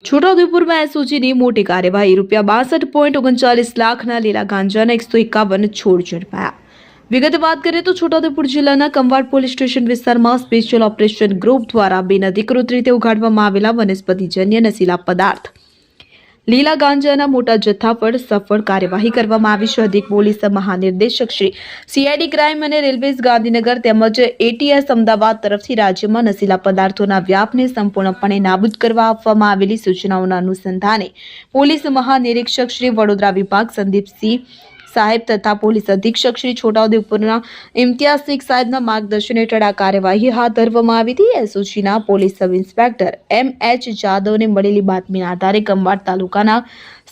છોટાઉદેપુરમાં એસઓજીની મોટી કાર્યવાહી ₹62.39 લાખના લીલા ગાંજાના 151 છોડ ઝડપાયા। વિગતે વાત કરીએ તો છોટાઉદેપુર જિલ્લાના કંવાડ પોલીસ સ્ટેશન વિસ્તારમાં સ્પેશિયલ ઓપરેશન ગ્રુપ દ્વારા બિનઅધિકૃત રીતે ઉગાડવામાં આવેલા વનસ્પતિજન્ય નશીલા પદાર્થ લીલા ગાંજાના મોટા જથ્થા પર સફળ કાર્યવાહી કરવામાં આવી છે। અધિક પોલીસ મહાનિર્દેશક શ્રી સીઆઈડી ક્રાઇમ અને રેલવેઝ ગાંધીનગર તેમજ એટીએસ અમદાવાદ તરફથી રાજ્યમાં નશીલા પદાર્થોના વ્યાપને સંપૂર્ણપણે નાબૂદ કરવા આપવામાં આવેલી સૂચનાઓના અનુસંધાને પોલીસ મહાનિરીક્ષક શ્રી વડોદરા વિભાગ સંદીપસિંહ સાહેબ તથા પોલીસ અધિક્ષક શ્રી છોટાઉદેપુરના ઇમ્તિયાઝ શેખ સાહેબના માર્ગદર્શન હેઠળ આ કાર્યવાહી હાથ ધરવામાં આવી હતી। એસઓજીના પોલીસ સબ ઇન્સ્પેક્ટર એમ.એચ. જાદવને મળેલી બાતમીના આધારે કંવાડ તાલુકાના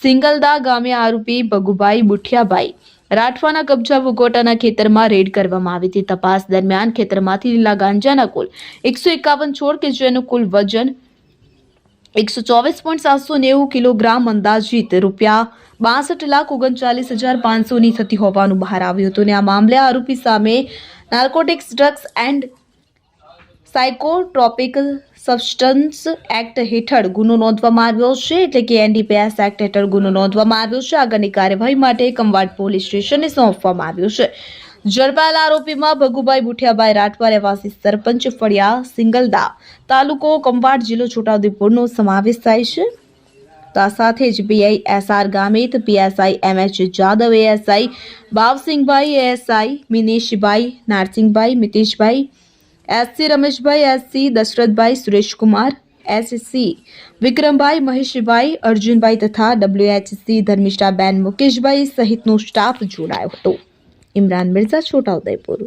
સિંગલદા ગામે આરોપી ભગુભાઈ બુઠિયાભાઈ રાઠવાના કબજા વગોટાના ખેતરમાં રેડ કરવામાં આવી હતી। તપાસ દરમિયાન ખેતરમાંથી લીલા ગાંજાના કુલ 151 છોડ કે જેનું કુલ વજન 124.790 કિલોગ્રામ અંદાજિત ₹62,39,500 થતી હોવાનું બહાર આવ્યું હતું અને આ મામલે આરોપી સામે narcotics drugs and psychotropic substance act હેઠળ ગુનો નોંધવામાં આવ્યો છે, એટલે કે એનડીપીએસ એક્ટ હેઠળ ગુનો નોંધવામાં આવ્યો છે। આગળની કાર્યવાહી માટે કંવાડ પોલીસ સ્ટેશનને સોંપવામાં આવ્યું છે। ઝડપાયેલા આરોપીમાં ભગુભાઈ બુઠિયાભાઈ રાઠવા રહેવાસી સરપંચ ફળિયા સિંગલદા તાલુકો કંવાડ જિલ્લો છોટાઉદેપુરનો સમાવેશ થાય છે। તો આ સાથે જ PI SR Gamit, PSI MH. Jadav, ASI Bhavsinhbhai, ASI Mineshbhai, Narsinhbhai, Miteshbhai, SC Rameshbhai, SC Dasharathbhai, Sureshkumar, SC Vikrambhai, Maheshbhai, Arjunbhai તથા ડબ્લ્યુએચસી ધર્મિષ્ઠાબેન, મુકેશભાઈ સહિતનો સ્ટાફ જોડાયો હતો। ઇમરાન મિર્ઝા, છોટાઉદેપુર।